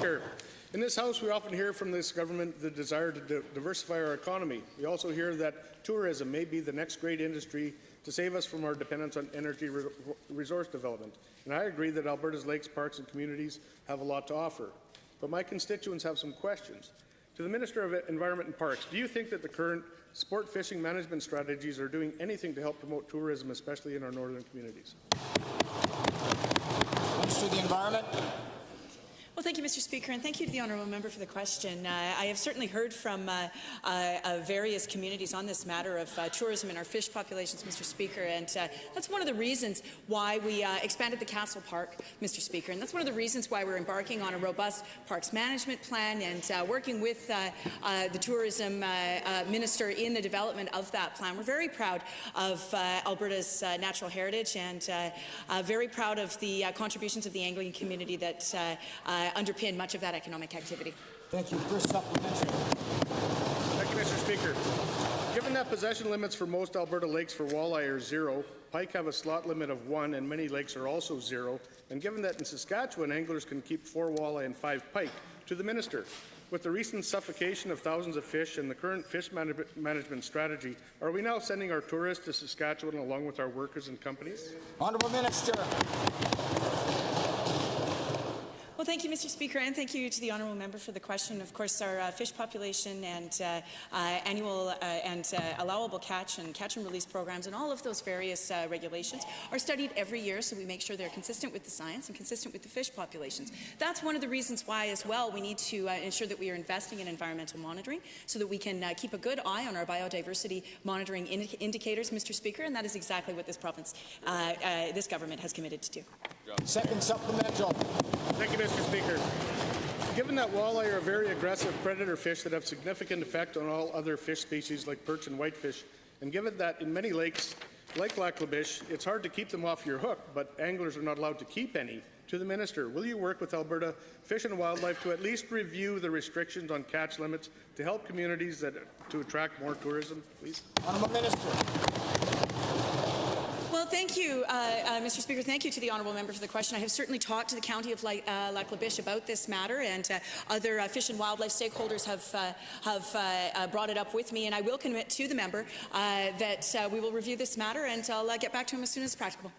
Speaker. In this House, we often hear from this government the desire to diversify our economy. We also hear that tourism may be the next great industry to save us from our dependence on energy resource development. And I agree that Alberta's lakes, parks and communities have a lot to offer. But my constituents have some questions. To the Minister of Environment and Parks, do you think that the current sport fishing management strategies are doing anything to help promote tourism, especially in our northern communities? Minister of the Environment. Well, thank you, Mr. Speaker, and thank you to the honourable member for the question. I have certainly heard from various communities on this matter of tourism and our fish populations, Mr. Speaker, and that's one of the reasons why we expanded the Castle Park, Mr. Speaker, and that's one of the reasons why we're embarking on a robust parks management plan and working with the tourism minister in the development of that plan. We're very proud of Alberta's natural heritage and very proud of the contributions of the angling community that underpin much of that economic activity. Thank you. First supplementary. Thank you, Mr. Speaker. Given that possession limits for most Alberta lakes for walleye are 0, pike have a slot limit of 1, and many lakes are also 0, and given that in Saskatchewan anglers can keep 4 walleye and 5 pike, to the Minister, with the recent suffocation of thousands of fish and the current fish management strategy, are we now sending our tourists to Saskatchewan along with our workers and companies? Honourable Minister. Well, thank you, Mr. Speaker, and thank you to the honourable member for the question. Of course, our fish population and annual and allowable catch and release programs and all of those various regulations are studied every year, so we make sure they're consistent with the science and consistent with the fish populations. That's one of the reasons why, as well, we need to ensure that we are investing in environmental monitoring so that we can keep a good eye on our biodiversity monitoring indicators, Mr. Speaker, and that is exactly what this province, this government has committed to do. Second supplemental. Thank you, Mr. Speaker. Given that walleye are a very aggressive predator fish that have significant effect on all other fish species like perch and whitefish, and given that in many lakes, like Lac La Biche, it's hard to keep them off your hook, but anglers are not allowed to keep any, to the Minister, will you work with Alberta Fish and Wildlife to at least review the restrictions on catch limits to help communities to attract more tourism, please? Honourable Minister. Well, thank you, Mr. Speaker. Thank you to the honourable member for the question. I have certainly talked to the County of Lac La Biche about this matter, and other fish and wildlife stakeholders have brought it up with me, and I will commit to the member that we will review this matter, and I'll get back to him as soon as practicable.